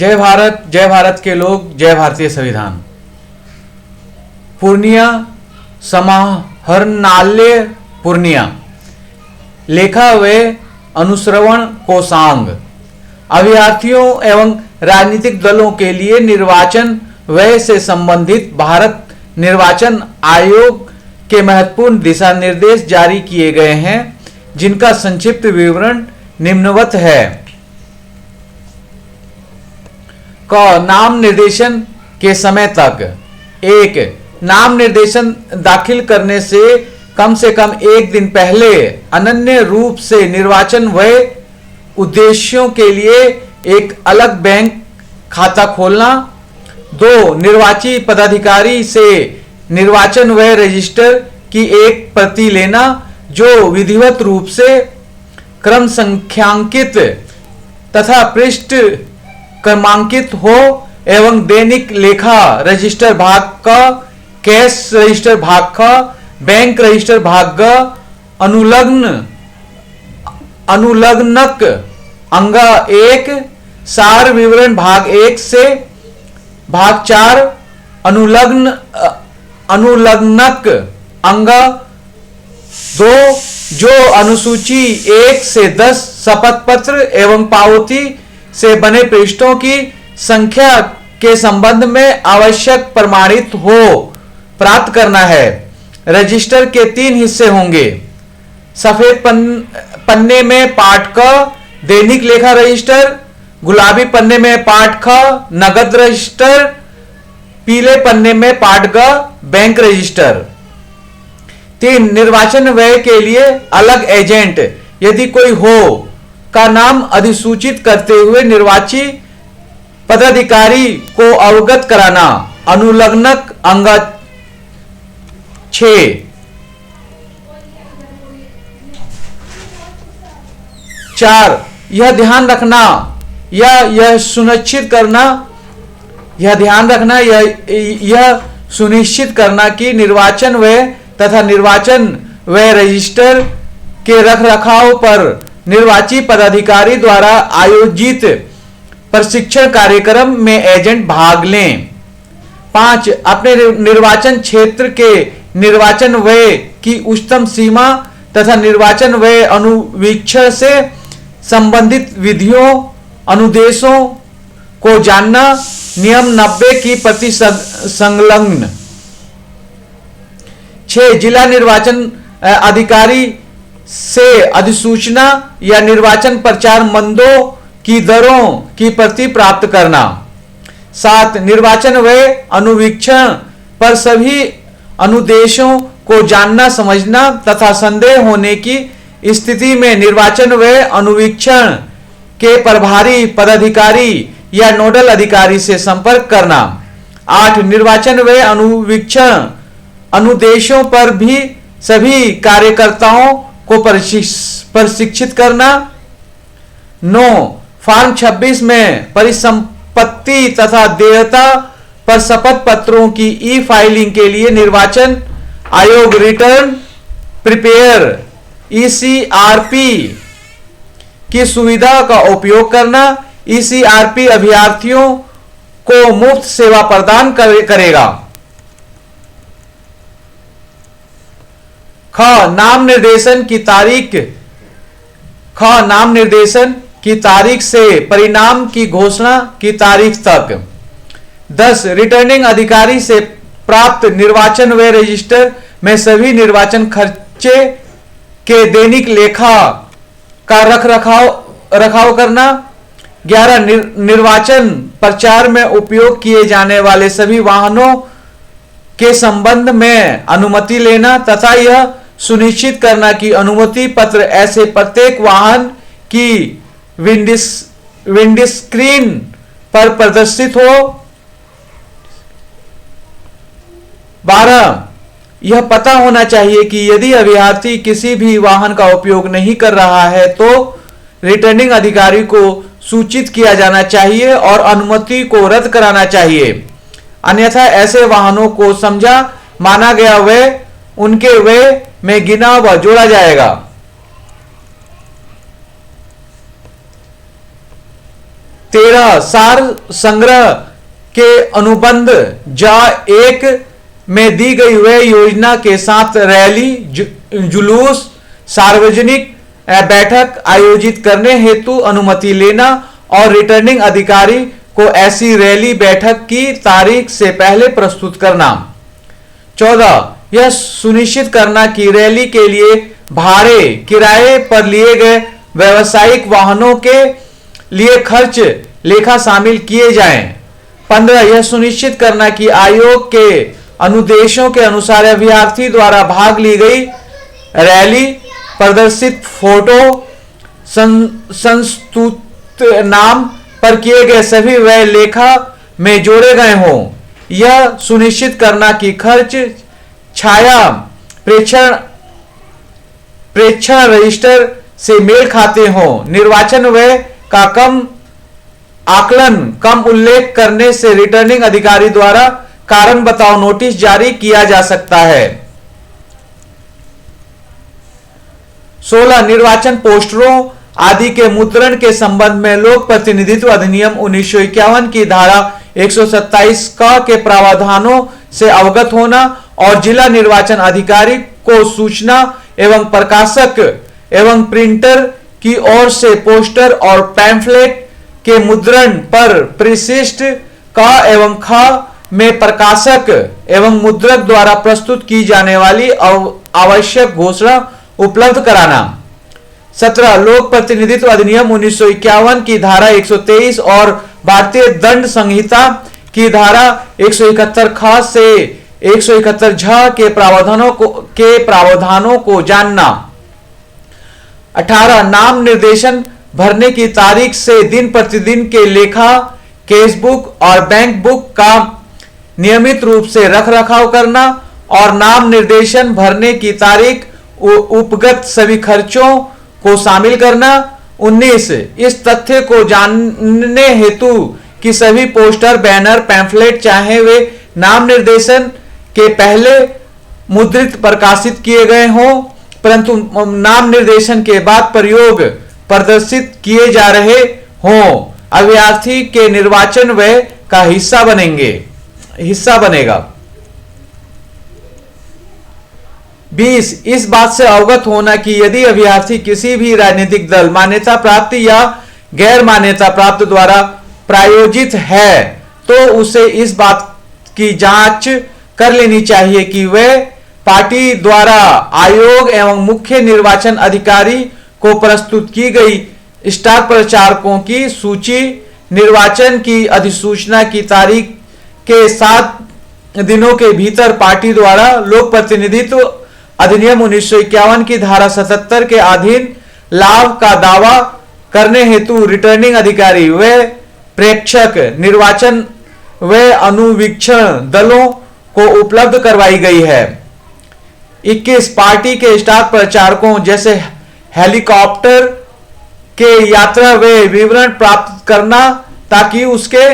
जय भारत के लोग, जय भारतीय संविधान। पूर्णिया समाहरणालय पूर्णिया, लेखा व अनुश्रवण कोषांग, अभ्यर्थियों एवं राजनीतिक दलों के लिए निर्वाचन व्यय से संबंधित भारत निर्वाचन आयोग के महत्वपूर्ण दिशा निर्देश जारी किए गए हैं, जिनका संक्षिप्त विवरण निम्नवत है। क नाम निर्देशन के समय तक। 1. नाम निर्देशन दाखिल करने से कम एक दिन पहले अनन्य रूप से निर्वाचन व्यय उद्देश्यों के लिए एक अलग बैंक खाता खोलना। 2. निर्वाची पदाधिकारी से निर्वाचन व्यय रजिस्टर की एक प्रति लेना, जो विधिवत रूप से क्रम संख्यांकित तथा पृष्ठ क्रमांकित हो एवं दैनिक लेखा रजिस्टर भाग का, कैश रजिस्टर भाग का, बैंक रजिस्टर भाग का, अनुलग्नक अंगा 1, सार विवरण भाग 1 से भाग 4, अनुलग्नक अंगा 2, जो अनुसूची 1 से 10 शपथ पत्र एवं पावती से बने पृष्ठों की संख्या के संबंध में आवश्यक प्रमाणित हो प्राप्त करना है। रजिस्टर के 3 हिस्से होंगे। सफेद पन्ने में पाठ क दैनिक लेखा रजिस्टर, गुलाबी पन्ने में पाठ ख नगद रजिस्टर, पीले पन्ने में पाठ ग बैंक रजिस्टर। 3. निर्वाचन व्यय के लिए अलग एजेंट, यदि कोई हो, का नाम अधिसूचित करते हुए निर्वाची पदाधिकारी को अवगत कराना। अनुलग्नक अंगा 6। 4. यह सुनिश्चित करना कि निर्वाचन व्यय तथा निर्वाचन व्यय रजिस्टर के रखरखाव पर निर्वाची पदाधिकारी द्वारा आयोजित प्रशिक्षण कार्यक्रम में एजेंट भाग लें। 5. अपने निर्वाचन क्षेत्र के निर्वाचन व्यय की उच्चतम सीमा तथा निर्वाचन व्यय अनुवीक्षण से संबंधित विधियों अनुदेशों को जानना। नियम 90 की प्रति संलग्न। 6. जिला निर्वाचन अधिकारी से अधिसूचना या निर्वाचन प्रचार मंदों की दरों की प्रति प्राप्त करना। 7. निर्वाचन व्यय अनुवीक्षण पर सभी अनुदेशों को जानना समझना तथा संदेह होने की स्थिति में निर्वाचन व्यय अनुवीक्षण के प्रभारी पदाधिकारी या नोडल अधिकारी से संपर्क करना। 8. निर्वाचन व्यय अनुवीक्षण अनुदेशों पर भी सभी कार्यकर्ताओं को प्रशिक्षित करना। 9. फॉर्म 26 में परिसंपत्ति तथा देयता पर शपथ पत्रों की ई फाइलिंग के लिए निर्वाचन आयोग रिटर्न प्रिपेयर ECRP की सुविधा का उपयोग करना। ECRP अभ्यर्थियों को मुफ्त सेवा प्रदान करेगा। ख नाम निर्देशन की तारीख से परिणाम की घोषणा की तारीख तक। 10. रिटर्निंग अधिकारी से प्राप्त निर्वाचन व्यय रजिस्टर में सभी निर्वाचन खर्चे के दैनिक लेखा का रखरखाव करना। 11. निर्वाचन प्रचार में उपयोग किए जाने वाले सभी वाहनों के संबंध में अनुमति लेना तथा यह सुनिश्चित करना कि अनुमति पत्र ऐसे प्रत्येक वाहन की विंडस्क्रीन पर प्रदर्शित हो। 12. यह पता होना चाहिए कि यदि अभ्यर्थी किसी भी वाहन का उपयोग नहीं कर रहा है तो रिटर्निंग अधिकारी को सूचित किया जाना चाहिए और अनुमति को रद्द कराना चाहिए, अन्यथा ऐसे वाहनों को समझा माना गया व्यय उनके व्यय में गिना व जोड़ा जाएगा। 13 सार संग्रह के अनुबंध जा 1 में दी गई वह योजना के साथ रैली, जुलूस, सार्वजनिक बैठक आयोजित करने हेतु अनुमति लेना और रिटर्निंग अधिकारी को ऐसी रैली बैठक की तारीख से पहले प्रस्तुत करना। 14 यह सुनिश्चित करना कि रैली के लिए भाड़े किराए पर लिए गए व्यावसायिक वाहनों के लिए खर्च लेखा शामिल किए जाएं। 15 यह सुनिश्चित करना कि आयोग के अनुदेशों के अनुसार अभ्यर्थी द्वारा भाग ली गई रैली, प्रदर्शित फोटो, संस्तुत नाम पर किए गए सभी व्यय लेखा में जोड़े गए हों। यह सुनिश्चित करना कि खर्च छाया प्रेक्षण रजिस्टर से मेल खाते हों। निर्वाचन व्यय का कम उल्लेख करने से रिटर्निंग अधिकारी द्वारा कारण बताओ नोटिस जारी किया जा सकता है। 16 निर्वाचन पोस्टरों आदि के मुद्रण के संबंध में लोक प्रतिनिधित्व अधिनियम 1951 की धारा 127 का के प्रावधानों से अवगत होना और जिला निर्वाचन अधिकारी को सूचना एवं प्रकाशक एवं प्रिंटर की ओर से पोस्टर और पैम्फलेट के मुद्रण पर परिशिष्ट क एवं ख में प्रकाशक एवं मुद्रक द्वारा प्रस्तुत की जाने वाली आवश्यक घोषणा उपलब्ध कराना। 17 लोक प्रतिनिधित्व अधिनियम 1951 की धारा 123 और भारतीय दंड संहिता की धारा 171 ख से 171 झ के प्रावधानों को जानना। 18 नाम निर्देशन भरने की तारीख से दिन प्रतिदिन के लेखा, केसबुक और बैंक बुक का नियमित रूप से रख रखाव करना और नाम निर्देशन भरने की तारीख उपगत सभी खर्चों को शामिल करना। 19 इस तथ्य को जानने हेतु कि सभी पोस्टर, बैनर, पैम्फलेट चाहे वे नाम निर्देशन के पहले मुद्रित प्रकाशित किए गए हों परंतु नाम निर्देशन के बाद प्रयोग प्रदर्शित किए जा रहे हों, अभ्यर्थी के निर्वाचन व्यय का हिस्सा बनेगा। 20 इस बात से अवगत होना कि यदि अभ्यर्थी किसी भी राजनीतिक दल, मान्यता प्राप्त या गैर मान्यता प्राप्त द्वारा प्रायोजित है तो उसे इस बात की जांच कर लेनी चाहिए कि वह पार्टी द्वारा आयोग एवं मुख्य निर्वाचन अधिकारी को प्रस्तुत की गई स्टार प्रचारकों की सूची निर्वाचन की अधिसूचना की तारीख के 7 दिनों के भीतर पार्टी द्वारा लोक प्रतिनिधित्व अधिनियम 1951 की धारा 77 के अधीन लाभ का दावा करने हेतु रिटर्निंग अधिकारी व प्रेक्षक निर्वाचन व अनुवीक्षण दलों को उपलब्ध करवाई गई है। 21 पार्टी के स्टार प्रचारकों जैसे हेलीकॉप्टर के यात्रा व विवरण प्राप्त करना ताकि उसके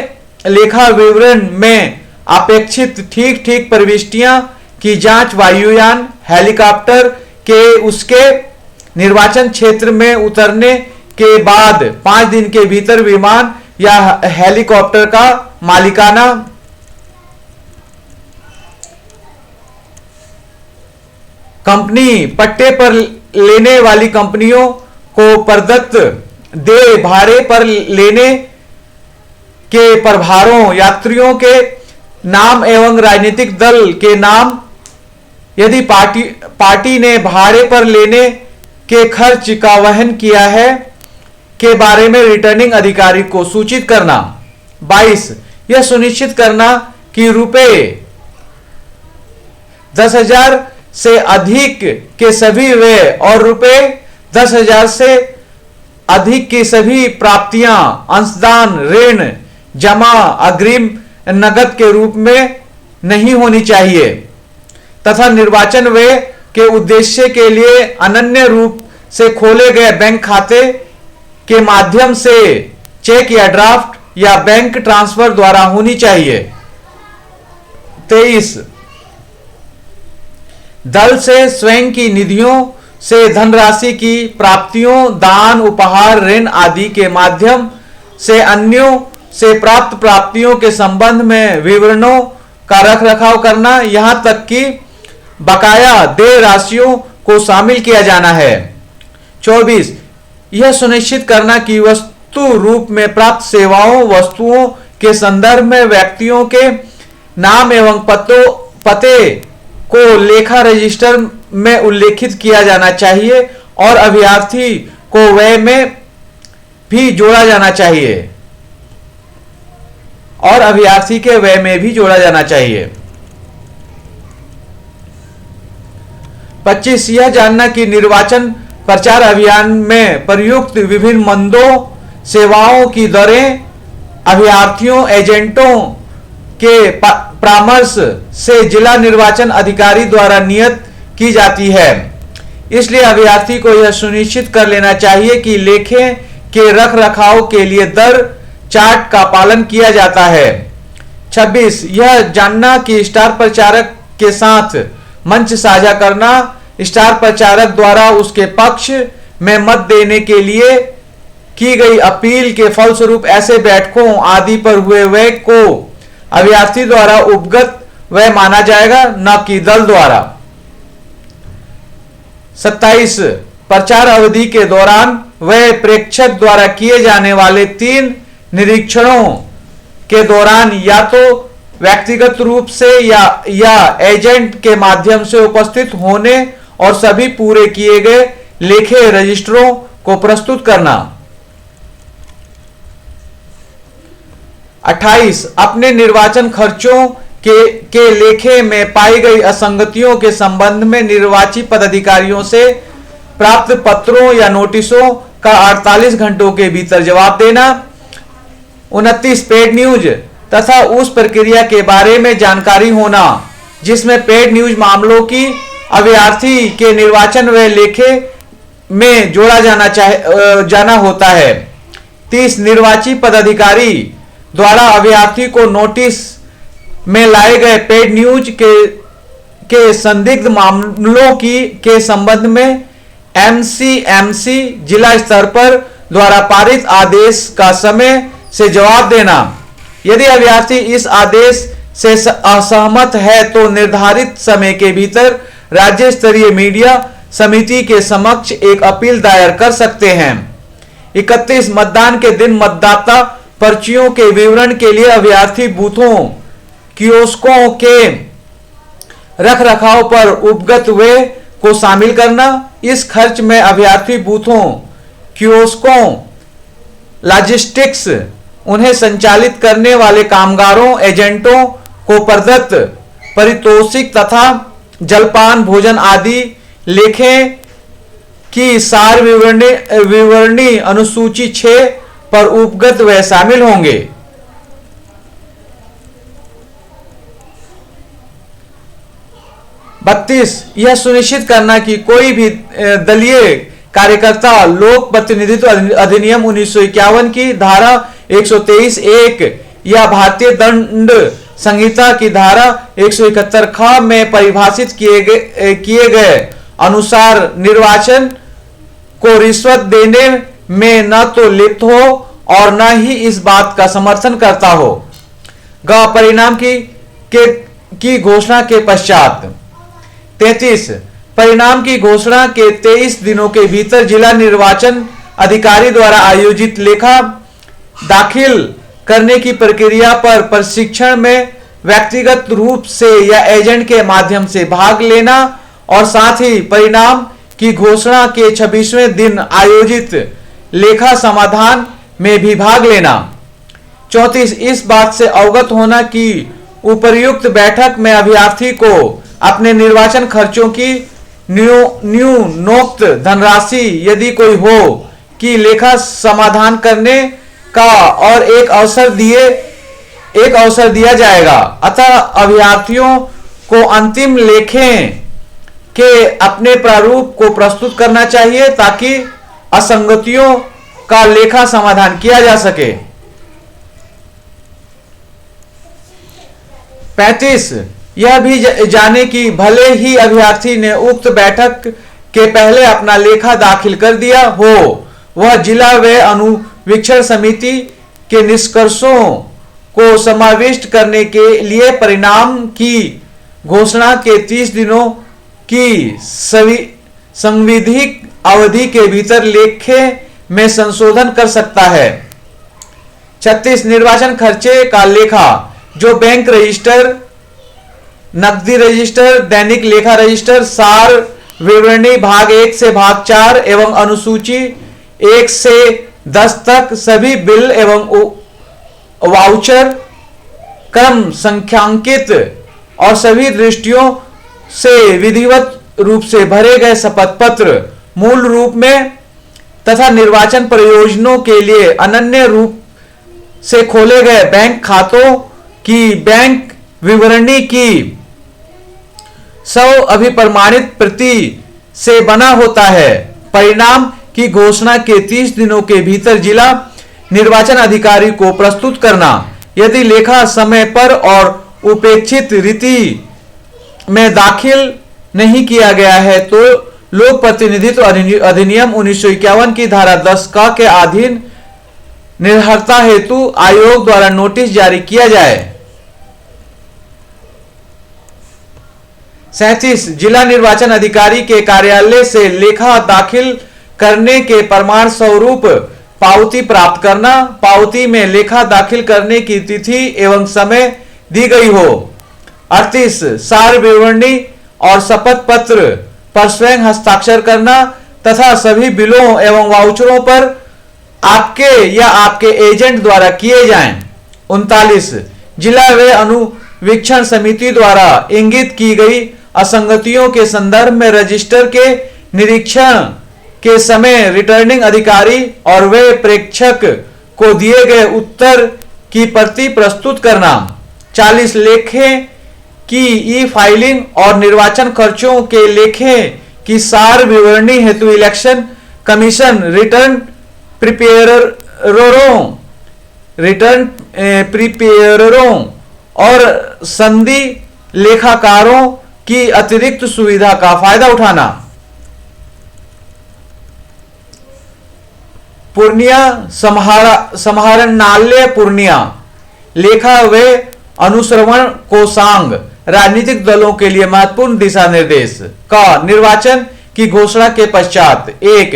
लेखा विवरण में अपेक्षित ठीक प्रविष्टियां की जांच वायुयान हेलीकॉप्टर के उसके निर्वाचन क्षेत्र में उतरने के बाद 5 दिन के भीतर विमान या हेलीकॉप्टर का मालिकाना कंपनी पट्टे पर लेने वाली कंपनियों को प्रदत्त दे भाड़े पर लेने के प्रभारों, यात्रियों के नाम एवं राजनीतिक दल के नाम यदि पार्टी ने भाड़े पर लेने के खर्च का वहन किया है के बारे में रिटर्निंग अधिकारी को सूचित करना। 22 यह सुनिश्चित करना कि रुपए 10,000 से अधिक के सभी व्यय और रुपए 10,000 से अधिक की सभी प्राप्तियां अंशदान, ऋण, जमा, अग्रिम, नगद के रूप में नहीं होनी चाहिए तथा निर्वाचन व्यय के उद्देश्य के लिए अनन्य रूप से खोले गए बैंक खाते के माध्यम से चेक या ड्राफ्ट या बैंक ट्रांसफर द्वारा होनी चाहिए। 23 दल से स्वयं की निधियों से धनराशि की प्राप्तियों, दान, उपहार, ऋण आदि के माध्यम से अन्यों से प्राप्त प्राप्तियों के संबंध में विवरणों का रखरखाव करना, यहां तक कि बकाया देय राशियों को शामिल किया जाना है। 24 यह सुनिश्चित करना कि वस्तु रूप में प्राप्त सेवाओं वस्तुओं के संदर्भ में व्यक्तियों के नाम एवं पते को लेखा रजिस्टर में उल्लेखित किया जाना चाहिए और अभ्यर्थी को व्यय में भी जोड़ा जाना चाहिए 25 यह जानना कि निर्वाचन प्रचार अभियान में प्रयुक्त विभिन्न मंदों सेवाओं की दरें अभ्यर्थियों एजेंटों के परामर्श से जिला निर्वाचन अधिकारी द्वारा नियत की जाती है। इसलिए अभ्यर्थी को यह सुनिश्चित कर लेना चाहिए कि लेखे के रख रखाव के लिए दर चार्ट का पालन किया जाता है। 26 यह जानना कि स्टार प्रचारक के साथ मंच साझा करना, स्टार प्रचारक द्वारा उसके पक्ष में मत देने के लिए की गई अपील के फलस्वरूप ऐसे बैठकों आदि पर हुए व्यय को अभ्यर्थी द्वारा उपगत व्यय माना जाएगा, न कि दल द्वारा। 27 प्रचार अवधि के दौरान वह प्रेक्षक द्वारा किए जाने वाले 3 निरीक्षणों के दौरान या तो व्यक्तिगत रूप से या एजेंट के माध्यम से उपस्थित होने और सभी पूरे किए गए लेखे रजिस्टरों को प्रस्तुत करना। 28 अपने निर्वाचन खर्चों के लेखे में पाई गई असंगतियों के संबंध में निर्वाचित पदाधिकारियों से प्राप्त पत्रों या नोटिसों का 48 घंटों के भीतर जवाब देना। 29 पेड न्यूज तथा उस प्रक्रिया के बारे में जानकारी होना जिसमें पेड न्यूज मामलों की अभ्यर्थी के निर्वाचन व लेखे में जोड़ा जाना होता है। 30 निर्वाचित पदाधिकारी द्वारा अभ्यर्थी को नोटिस में लाए गए पेड न्यूज के संदिग्ध मामलों के संबंध में एमसीएमसी जिला स्तर पर द्वारा पारित आदेश का समय से जवाब देना। यदि अभ्यर्थी इस आदेश से असहमत है तो निर्धारित समय के भीतर राज्य स्तरीय मीडिया समिति के समक्ष एक अपील दायर कर सकते हैं। 31 मतदान के दिन मतदाता पर्चियों के विवरण के लिए अभ्यर्थी बूथों कियोस्कों के रखरखाव पर उपगत व्यय को शामिल करना। इस खर्च में अभ्यर्थी बूथों कियोस्कों लॉजिस्टिक्स उन्हें संचालित करने वाले कामगारों एजेंटों को प्रदत्त पारितोषिक तथा जलपान भोजन आदि लेखे की सार विवरणी अनुसूची 6 पर उपगत व्यय शामिल होंगे। 32 यह सुनिश्चित करना कि कोई भी दलीय कार्यकर्ता लोक प्रतिनिधित्व अधिनियम 1951 की धारा 123(1) या भारतीय दंड संहिता की धारा 171 ख में परिभाषित किए गए अनुसार निर्वाचन को रिश्वत देने में न तो लिप्त हो और न ही इस बात का समर्थन करता हो। परिणाम की घोषणा के पश्चात 33 परिणाम की घोषणा के 23 दिनों के भीतर जिला निर्वाचन अधिकारी द्वारा आयोजित लेखा दाखिल करने की प्रक्रिया पर प्रशिक्षण में व्यक्तिगत रूप से या एजेंट के माध्यम से भाग लेना और साथ ही परिणाम की घोषणा के 26वें दिन आयोजित लेखा समाधान में भी भाग लेना। 34 इस बात से अवगत होना कि उपर्युक्त बैठक में अभ्यर्थी को अपने निर्वाचन खर्चों की न्यूनोक्त धनराशि यदि कोई हो कि लेखा समाधान करने का और एक अवसर दिया जाएगा। अतः अभ्यर्थियों को अंतिम लेखे के अपने प्रारूप को प्रस्तुत करना चाहिए ताकि असंगतियों का लेखा समाधान किया जा सके। 35 यह भी जाने कि भले ही अभ्यर्थी ने उक्त बैठक के पहले अपना लेखा दाखिल कर दिया हो, वह जिला व अनुवीक्षण समिति के निष्कर्षों को समाविष्ट करने के लिए परिणाम की घोषणा के 30 दिनों की संविधिक अवधि के भीतर लेखे में संशोधन कर सकता है। 36 निर्वाचन खर्चे का लेखा, जो बैंक रजिस्टर, नकदी रजिस्टर, दैनिक लेखा रजिस्टर, सार विवरणी भाग 1 से भाग 4 एवं अनुसूची 1 से 10 तक सभी बिल एवं वाउचर क्रम संख्यांकित और सभी दृष्टियों से विधिवत रूप से भरे गए शपथ पत्र मूल रूप में तथा निर्वाचन प्रयोजनों के लिए अनन्य रूप से खोले गए बैंक खातों की बैंक विवरणी की 100 अभिप्रमाणित प्रति से बना होता है। परिणाम की घोषणा के 30 दिनों के भीतर जिला निर्वाचन अधिकारी को प्रस्तुत करना। यदि लेखा समय पर और उपेक्षित रीति में दाखिल नहीं किया गया है तो लोक प्रतिनिधित्व अधिनियम 1951 की धारा 10 का के अधीन निर्हरता हेतु आयोग द्वारा नोटिस जारी किया जाए। 37 जिला निर्वाचन अधिकारी के कार्यालय से लेखा दाखिल करने के प्रमाण स्वरूप पावती प्राप्त करना। पावती में लेखा दाखिल करने की तिथि एवं समय दी गई हो। 38 सार विवरणी और शपथ पत्र पर स्वयं हस्ताक्षर करना तथा सभी बिलों एवं वाउचरों पर आपके या आपके एजेंट द्वारा किए जाएं। 39 जिला व अनुवीक्षण समिति द्वारा इंगित की गई असंगतियों के संदर्भ में रजिस्टर के निरीक्षण के समय रिटर्निंग अधिकारी और वे प्रेक्षक को दिए गए उत्तर की प्रति प्रस्तुत करना। 40 लेखे की ई फाइलिंग और निर्वाचन खर्चों के लेखे की सार विवरणी हेतु इलेक्शन कमीशन रिटर्न प्रिपेयरों और संधि लेखाकारों की अतिरिक्त सुविधा का फायदा उठाना। पूर्णिया समाहरणालय पूर्णिया लेखा व अनुश्रवण कोषांग राजनीतिक दलों के लिए महत्वपूर्ण दिशा निर्देश का निर्वाचन की घोषणा के पश्चात 1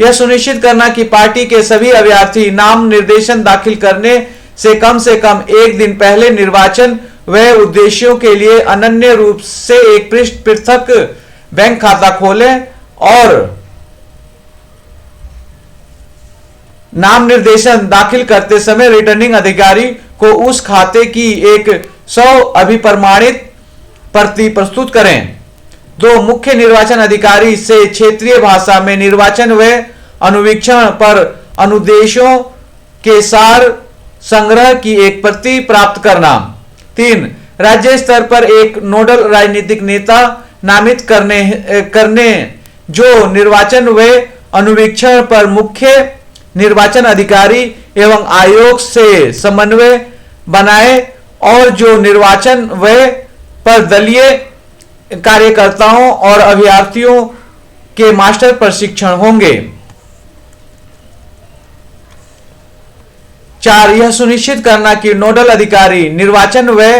यह सुनिश्चित करना कि पार्टी के सभी अभ्यर्थी नाम निर्देशन दाखिल करने से कम 1 दिन पहले निर्वाचन व उद्देश्यों के लिए अनन्य रूप से एक पृथक बैंक खाता खोलें और नाम निर्देशन दाखिल करते समय रिटर्निंग अधिकारी को उस खाते की एक 100 अभिप्रमाणित प्रति प्रस्तुत करें। 2 मुख्य निर्वाचन अधिकारी से क्षेत्रीय भाषा में निर्वाचन व अनुवीक्षण पर अनुदेशों के सार संग्रह की एक प्रति प्राप्त करना। 3 राज्य स्तर पर एक नोडल राजनीतिक नेता नामित करने जो निर्वाचन व अनुवीक्षण पर मुख्य निर्वाचन अधिकारी एवं आयोग से समन्वय बनाए और जो निर्वाचन व पर दलीय कार्यकर्ताओं और अभ्यर्थियों के मास्टर प्रशिक्षण होंगे। 4 यह सुनिश्चित करना कि नोडल अधिकारी निर्वाचन व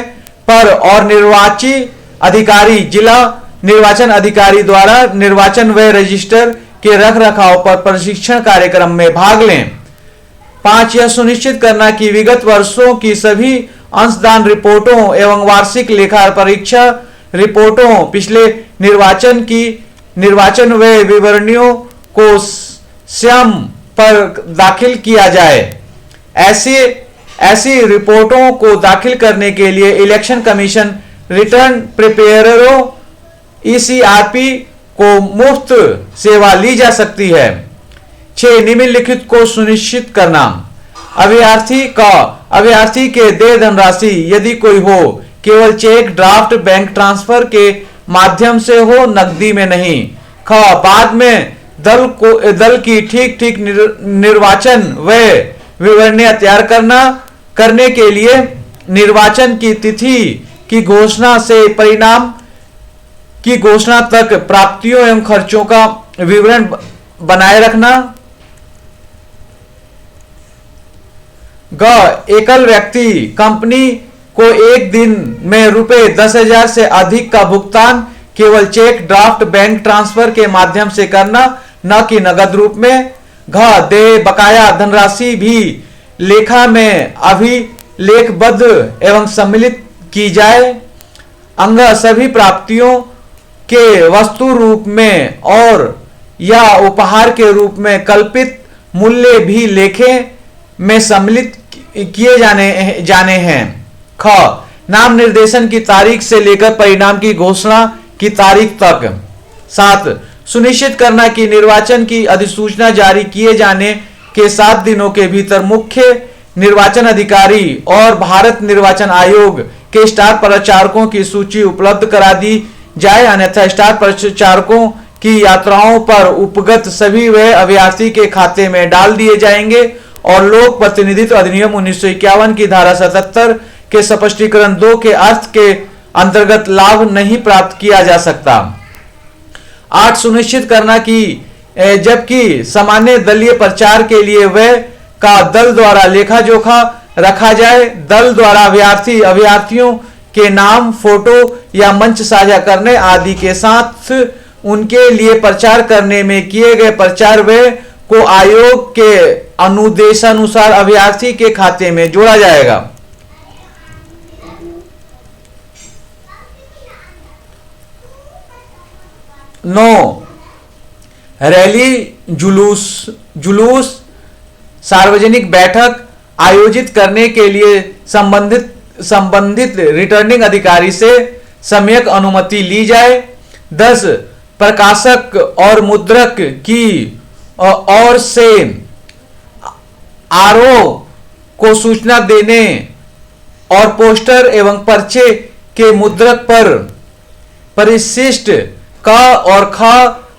पर और निर्वाची अधिकारी जिला निर्वाचन अधिकारी द्वारा निर्वाचन व रजिस्टर के रखरखाव पर प्रशिक्षण कार्यक्रम में भाग लें। 5 यह सुनिश्चित करना कि विगत वर्षों की सभी अंशदान रिपोर्टों एवं वार्षिक लेखा परीक्षा रिपोर्टों पिछले निर्वाचन व विवरणियों को स्वयं पर दाखिल किया जाए। ऐसी रिपोर्टों को दाखिल करने के लिए इलेक्शन कमीशन रिटर्न प्रिपेयरों ECRP को मुफ्त सेवा ली जा सकती है। 6 निम्नलिखित को सुनिश्चित करना। अभ्यर्थी के देय धनराशि यदि कोई हो केवल चेक ड्राफ्ट बैंक ट्रांसफर के माध्यम से हो, नकदी में नहीं। ख बाद में दल की ठीक निर्वाचन व विवरणियां तैयार करने के लिए निर्वाचन की तिथि की घोषणा से परिणाम की घोषणा तक प्राप्तियों एवं खर्चों का विवरण बनाए रखना। एकल व्यक्ति कंपनी को एक दिन में रुपए 10,000 से अधिक का भुगतान केवल चेक, ड्राफ्ट, बैंक ट्रांसफर के माध्यम से करना, न कि नगद रूप में। देय बकाया धनराशि भी लेखा में अभिलेखबद्ध एवं सम्मिलित की जाए। सभी प्राप्तियों के वस्तु रूप में और या उपहार के रूप में कल्पित मूल्य भी लेखे में सम्मिलित किए जाने हैं। नाम निर्देशन की तारीख से लेकर परिणाम की घोषणा की तारीख तक। 7. सुनिश्चित करना कि निर्वाचन की अधिसूचना जारी किए जाने के 7 दिनों के भीतर मुख्य निर्वाचन अधिकारी और भारत निर्वाचन आयोग के स्टार प्रचारकों की सूची उपलब्ध करा दी जाए, अन्यथा स्टार प्रचारकों की यात्राओं पर उपगत सभी व्यय अभ्यर्थी के खाते में डाल दिए जाएंगे और लोक प्रतिनिधित्व अधिनियम 1951 की धारा 77 के स्पष्टीकरण 2 के अर्थ के अंतर्गत लाभ नहीं प्राप्त किया जा सकता। 8. सुनिश्चित करना कि जबकि सामान्य दलीय प्रचार के लिए व्यय का दल द्वारा लेखा जोखा रखा जाए, दल द्वारा अभ्यर्थियों के नाम, फोटो या मंच साझा करने आदि के साथ उनके लिए प्रचार करने में किए गए प्रचार व्यय को आयोग के अनुदेशानुसार अभ्यर्थी के खाते में जोड़ा जाएगा। 9. रैली, जुलूस, सार्वजनिक बैठक आयोजित करने के लिए संबंधित रिटर्निंग अधिकारी से सम्यक अनुमति ली जाए। 10. प्रकाशक और मुद्रक की ओर से आरओ को सूचना देने और पोस्टर एवं पर्चे के मुद्रक पर परिशिष्ट क और ख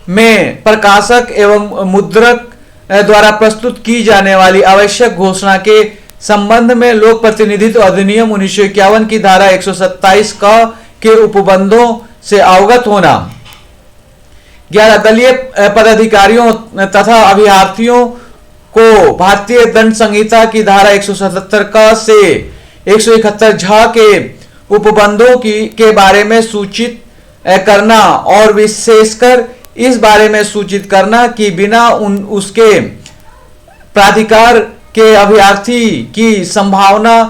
में प्रकाशक एवं मुद्रक द्वारा प्रस्तुत की जाने वाली आवश्यक घोषणा के संबंध में लोक प्रतिनिधित्व अधिनियम 1951 की धारा 127 क के उपबंधों से अवगत होना। 11. दलीय पदाधिकारियों तथा अभ्यर्थियों को भारतीय दंड संहिता की धारा 177 क से 171 झ के उपबंधों के बारे में सूचित करना और विशेषकर इस बारे में सूचित करना कि बिना उसके प्राधिकार के अभ्यर्थी की संभावना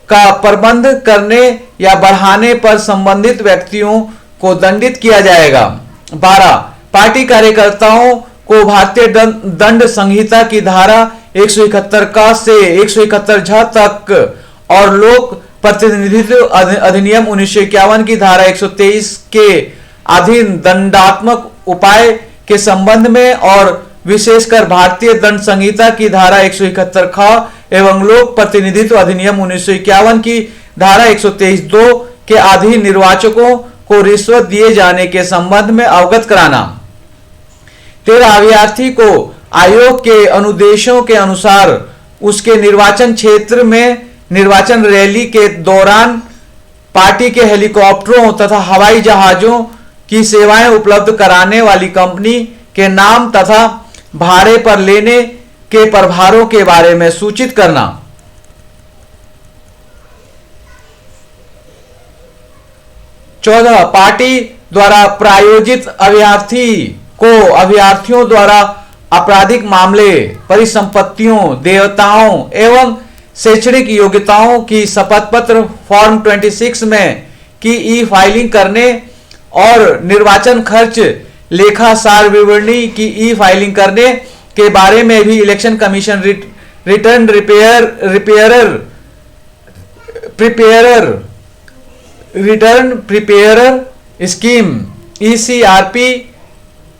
का प्रबंध करने या बढ़ाने पर संबंधित व्यक्तियों को दंडित किया जाएगा। 12. पार्टी कार्यकर्ताओं को भारतीय दंड संहिता की धारा 171 क से 171 झ तक और लोक प्रतिनिधित्व अधिनियम 1951 की धारा 123 के अधीन दंडात्मक उपाय के संबंध में और विशेषकर भारतीय दंड संहिता की धारा 171 ख एवं लोक प्रतिनिधित्व अधिनियम 1951 की धारा 123(2) के अधीन निर्वाचकों को रिश्वत दिए जाने के संबंध में अवगत कराना। 13. अभ्यर्थी को आयोग के अनुदेशों के अनुसार उसके निर्वाचन क्षेत्र में निर्वाचन रैली के दौरान पार्टी के हेलीकॉप्टरों तथा हवाई जहाजों की सेवाएं उपलब्ध कराने वाली कंपनी के नाम तथा भाड़े पर लेने के प्रभारों के बारे में सूचित करना। 14. पार्टी द्वारा प्रायोजित अभ्यर्थियों द्वारा आपराधिक मामले, परिसंपत्तियों, देयताओं एवं शैक्षणिक योग्यताओं की शपथ पत्र फॉर्म 26 में की ई-फाइलिंग करने और निर्वाचन खर्च लेखा सार विवरणी की ई-फाइलिंग करने के बारे में भी election commission return preparer scheme ECRP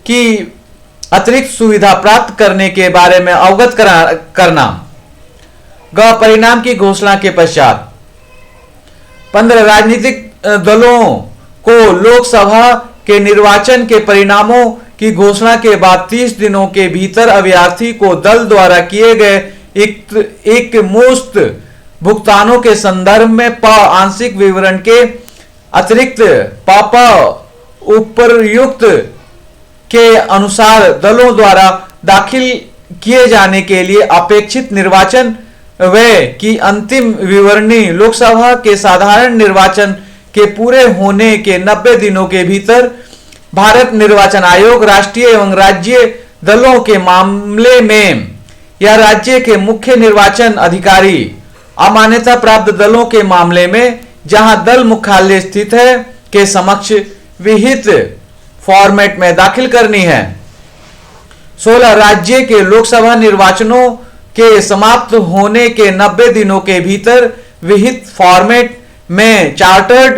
की अतिरिक्त सुविधा प्राप्त करने के बारे में अवगत करना। परिणाम की घोषणा के पश्चात 15. राजनीतिक दलों को लोकसभा के निर्वाचन के परिणामों की घोषणा के बाद 30 दिनों के भीतर अभ्यर्थी को दल द्वारा किए गए एक मुश्त भुगतानों के संदर्भ में आंशिक विवरण के अतिरिक्त उपर्युक्त के अनुसार दलों द्वारा दाखिल किए जाने के लिए अपेक्षित निर्वाचन व्यय की अंतिम विवरणी लोकसभा के साधारण निर्वाचन के पूरे होने के 90 दिनों के भीतर भारत निर्वाचन आयोग राष्ट्रीय एवं राज्य दलों के मामले में या राज्य के मुख्य निर्वाचन अधिकारी अमान्यता प्राप्त दलों के मामले में जहां दल मुख्यालय स्थित है के समक्ष विहित फॉर्मेट में दाखिल करनी है। 16 राज्य के लोकसभा निर्वाचनों के समाप्त होने के 90 दिनों के भीतर विहित फॉर्मेट में चार्टर्ड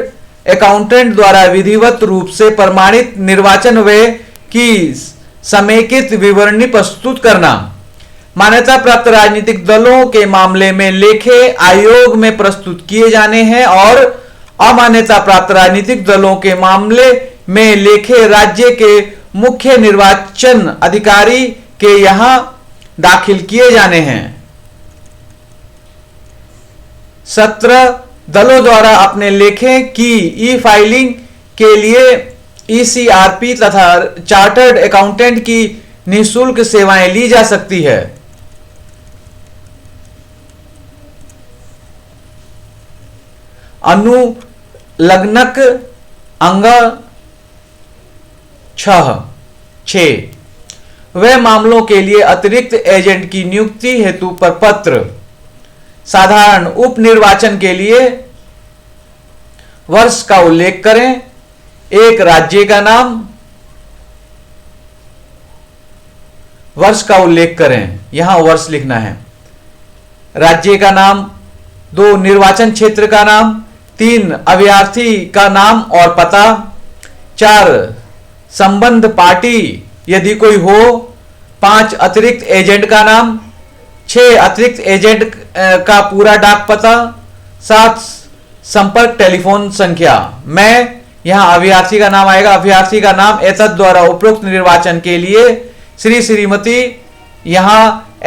अकाउंटेंट द्वारा विधिवत रूप से प्रमाणित निर्वाचन व्यय की समेकित विवरणी प्रस्तुत करना। मान्यता प्राप्त राजनीतिक दलों के मामले में लेखे आयोग में प्रस्तुत किए जाने हैं और अमान्यता प्राप्त राजनीतिक दलों के मामले में लेखे राज्य के मुख्य निर्वाचन अधिकारी के यहां दाखिल किए जाने हैं। 17 दलों द्वारा अपने लेखे की ई फाइलिंग के लिए ईसीआरपी तथा चार्टर्ड अकाउंटेंट की निःशुल्क सेवाएं ली जा सकती है। अनुलग्नक अंग 6 वे मामलों के लिए अतिरिक्त एजेंट की नियुक्ति हेतु प्रपत्र। साधारण उप निर्वाचन के लिए वर्ष का उल्लेख करें। एक राज्य का नाम, वर्ष का उल्लेख करें, यहां वर्ष लिखना है। राज्य का नाम, 2 निर्वाचन क्षेत्र का नाम, 3 अभ्यर्थी का नाम और पता, 4 संबंध पार्टी यदि कोई हो, 5 अतिरिक्त एजेंट का नाम, 6 अतिरिक्त एजेंट का पूरा डाक पता, 7 संपर्क टेलीफोन संख्या। मैं यहां अभ्यर्थी का नाम आएगा, अभ्यर्थी का नाम एतद द्वारा उपरोक्त निर्वाचन के लिए श्री श्रीमती, यहां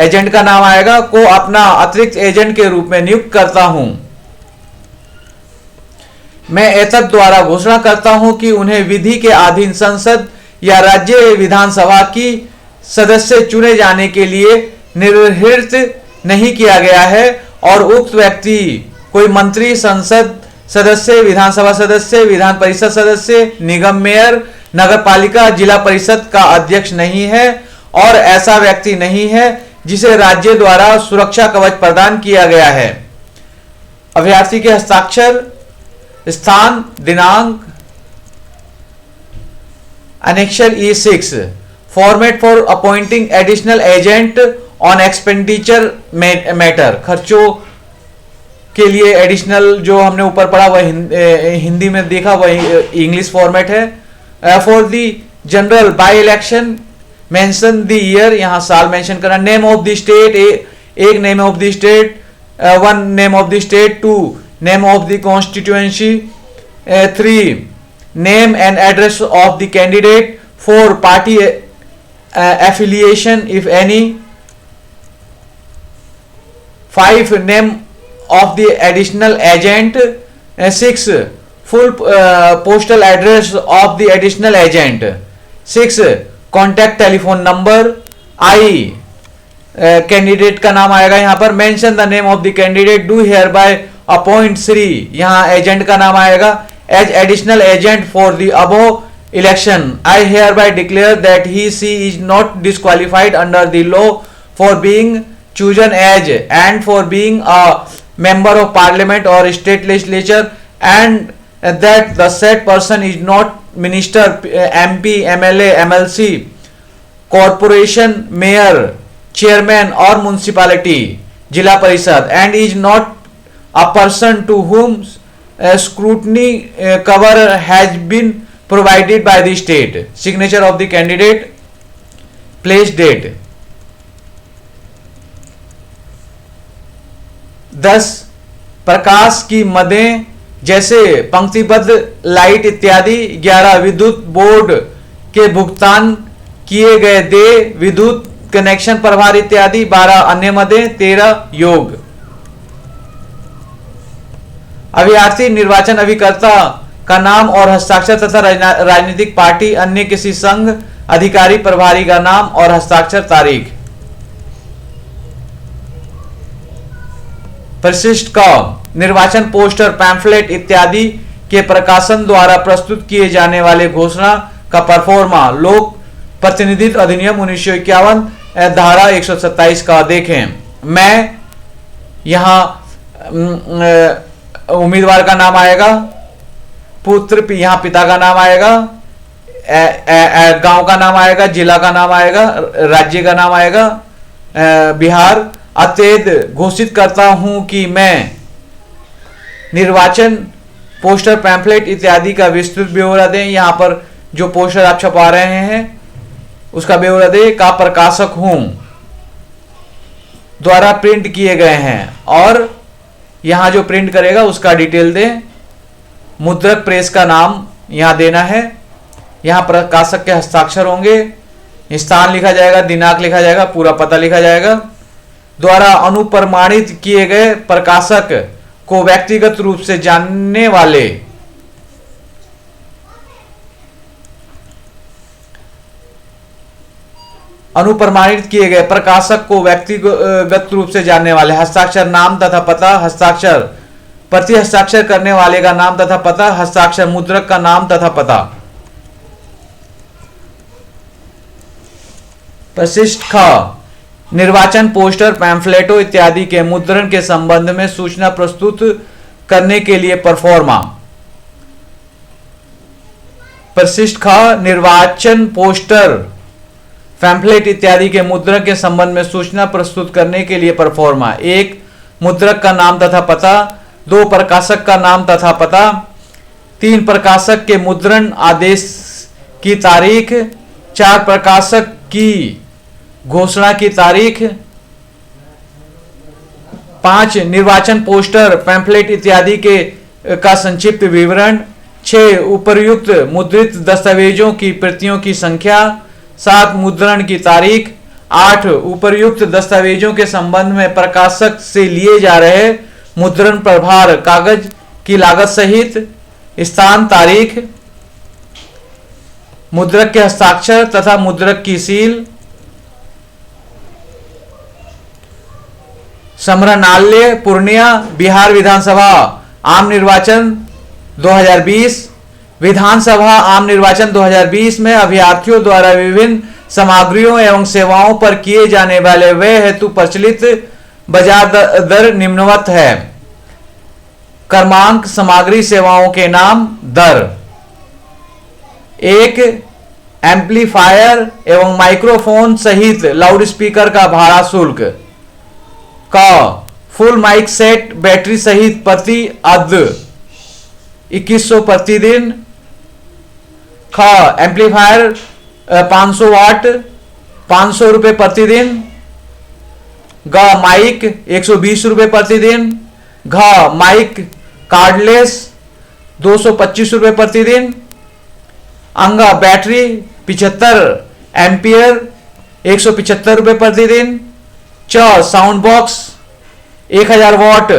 एजेंट का नाम आएगा, को अपना अतिरिक्त एजेंट के रूप में नियुक्त करता हूं। मैं एतद द्वारा घोषणा करता हूं कि उन्हें विधि के अधीन संसद या राज्य विधानसभा की सदस्य चुने जाने के लिए निर्धारित नहीं किया गया है और उक्त व्यक्ति कोई मंत्री, संसद सदस्य, विधानसभा सदस्य, विधान परिषद सदस्य, निगम मेयर, नगरपालिका, जिला परिषद का अध्यक्ष नहीं है और ऐसा व्यक्ति नहीं है जिसे राज्य द्वारा सुरक्षा कवच प्रदान किया गया है। अभ्यर्थी के हस्ताक्षर, स्थान, दिनांक। Annexure E6 format for appointing additional agent on expenditure matter. खर्चों के लिए एडिशनल जो हमने ऊपर पढ़ा वह हिंदी में देखा, वह इंग्लिश फॉर्मेट है। For the general by election mention the year, यहां साल मेंशन करना। नेम ऑफ द स्टेट, एक name of the state, 1 name of the state, 2 name of the constituency, 3 name and address of the candidate, 4 party affiliation if any, 5 name of the additional agent, 6 full postal address of the additional agent, 6 contact telephone number। I candidate का नाम आएगा यहां पर। Mention the name of the candidate, do hereby appoint Shri, यहां agent का नाम आएगा, as additional agent for the above election। I hereby declare that he is not disqualified under the law for being chosen as and for being a member of parliament or state legislature, and that the said person is not minister, MP, MLA, MLC, corporation, mayor, chairman or municipality, जिला परिषद, and is not a person to whom scrutiny cover has been provided by the state। signature of the candidate, place date। 10 प्रकाश की मदें जैसे पंक्तिबद्ध light इत्यादि। 11 विद्युत board के भुगतान किए गए देय, विद्युत कनेक्शन प्रभार इत्यादि। 12 अन्य मदें। 13 योग। अभ्यर्थी निर्वाचन अभिकर्ता का नाम और हस्ताक्षर तथा राजनीतिक पार्टी अन्य किसी संघ अधिकारी प्रभारी का नाम और हस्ताक्षर, तारीख। परिशिष्ट क, निर्वाचन पोस्टर, पैम्फलेट इत्यादि के प्रकाशन द्वारा प्रस्तुत किए जाने वाले घोषणा का परफॉर्मा। लोक प्रतिनिधित्व अधिनियम 1951 धारा 127 का देखें। मैं यहां उम्मीदवार का नाम आएगा, पुत्र यहां पिता का नाम आएगा, गांव का नाम आएगा, जिला का नाम आएगा, राज्य का नाम आएगा बिहार। अतएव घोषित करता हूं कि मैं निर्वाचन पोस्टर, पैम्फलेट इत्यादि का विस्तृत ब्यौरा दें, यहां पर जो पोस्टर आप छपा रहे हैं उसका ब्यौरा दे का प्रकाशक हूं, द्वारा प्रिंट किए गए हैं, और यहां जो प्रिंट करेगा उसका डिटेल दे। मुद्रक प्रेस का नाम यहां देना है, यहां प्रकाशक के हस्ताक्षर होंगे, स्थान लिखा जाएगा, दिनांक लिखा जाएगा, पूरा पता लिखा जाएगा। द्वारा अनुप्रमाणित किए गए प्रकाशक को व्यक्तिगत रूप से जानने वाले अनुप्रमाणित किए गए प्रकाशक को व्यक्तिगत रूप से जानने वाले, हस्ताक्षर, नाम तथा पता, हस्ताक्षर, प्रति हस्ताक्षर करने वाले का नाम तथा पता, हस्ताक्षर मुद्रक का नाम तथा पता। परिशिष्ट ख, निर्वाचन पोस्टर, पैम्फलेटों इत्यादि के मुद्रण के संबंध में सूचना प्रस्तुत करने के लिए परफॉर्मा। परिशिष्ट ख, निर्वाचन पोस्टर, पैम्फलेट इत्यादि के मुद्रक के संबंध में सूचना प्रस्तुत करने के लिए परफॉर्मा। 1. मुद्रक का नाम तथा पता। 2. प्रकाशक का नाम तथा पता। 3. प्रकाशक के मुद्रण आदेश की तारीख। 4. प्रकाशक की घोषणा की तारीख। 5. निर्वाचन पोस्टर, पैम्फलेट इत्यादि के का संक्षिप्त विवरण। 6. उपर्युक्त मुद्रित दस्तावेजों की प्रतियों की संख्या। 7. मुद्रण की तारीख। 8. उपर्युक्त दस्तावेजों के संबंध में प्रकाशक से लिए जा रहे मुद्रण प्रभार कागज की लागत सहित स्थान, तारीख, मुद्रक के हस्ताक्षर तथा मुद्रक की सील। समरनाल्य, पूर्णिया, बिहार विधानसभा आम निर्वाचन 2020। विधानसभा आम निर्वाचन 2020 में अभ्यर्थियों द्वारा विभिन्न सामग्रियों एवं सेवाओं पर किए जाने वाले व्यय हेतु प्रचलित बाजार दर निम्नवत है। क्रमांक, सामग्री, सेवाओं के नाम, दर। 1. एम्पलीफायर एवं माइक्रोफोन सहित लाउडस्पीकर का भाड़ा शुल्क। क. फुल माइक सेट बैटरी सहित प्रति अद्द 2100 प्रति दिन। ख. एम्पलीफायर 500 वाट 500 रुपए प्रति दिन। ग. माइक 120 रुपए प्रति दिन। घ. माइक कार्डलेस 225 रुपए प्रति दिन। अंग. बैटरी 75 एम्पियर 175 रुपए प्रति दिन। च. साउंड बॉक्स 1000 वाट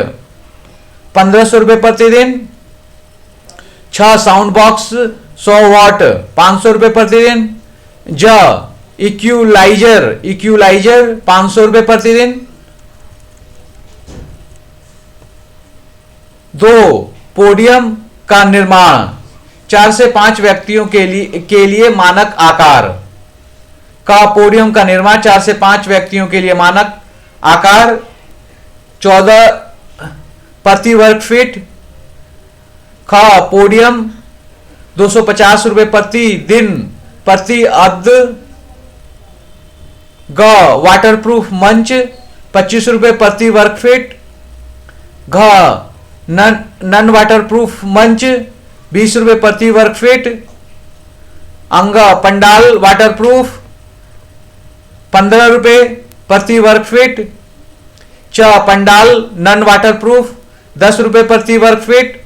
1500 रुपए प्रति दिन। 6. साउंड बॉक्स 100 वाट 500 रुपए प्रति दिन। ज. इक्यूलाइजर 500 रुपए प्रति दिन। 2. पोडियम का निर्माण 4 से 5 व्यक्तियों के लिए मानक आकार। का. पोडियम का निर्माण 4 से 5 व्यक्तियों के लिए मानक आकार 14 प्रति वर्ग फीट। ख. पोडियम 250 रुपए प्रति दिन प्रति अद्द। ग. वाटरप्रूफ मंच 25 रुपए प्रति वर्ग फीट। घ. नन वाटरप्रूफ मंच 20 रुपए प्रति वर्ग फीट। अंग. पंडाल वाटरप्रूफ 15 रुपए प्रति वर्ग फीट। च. पंडाल नन वाटरप्रूफ 10 रुपए प्रति वर्ग फीट।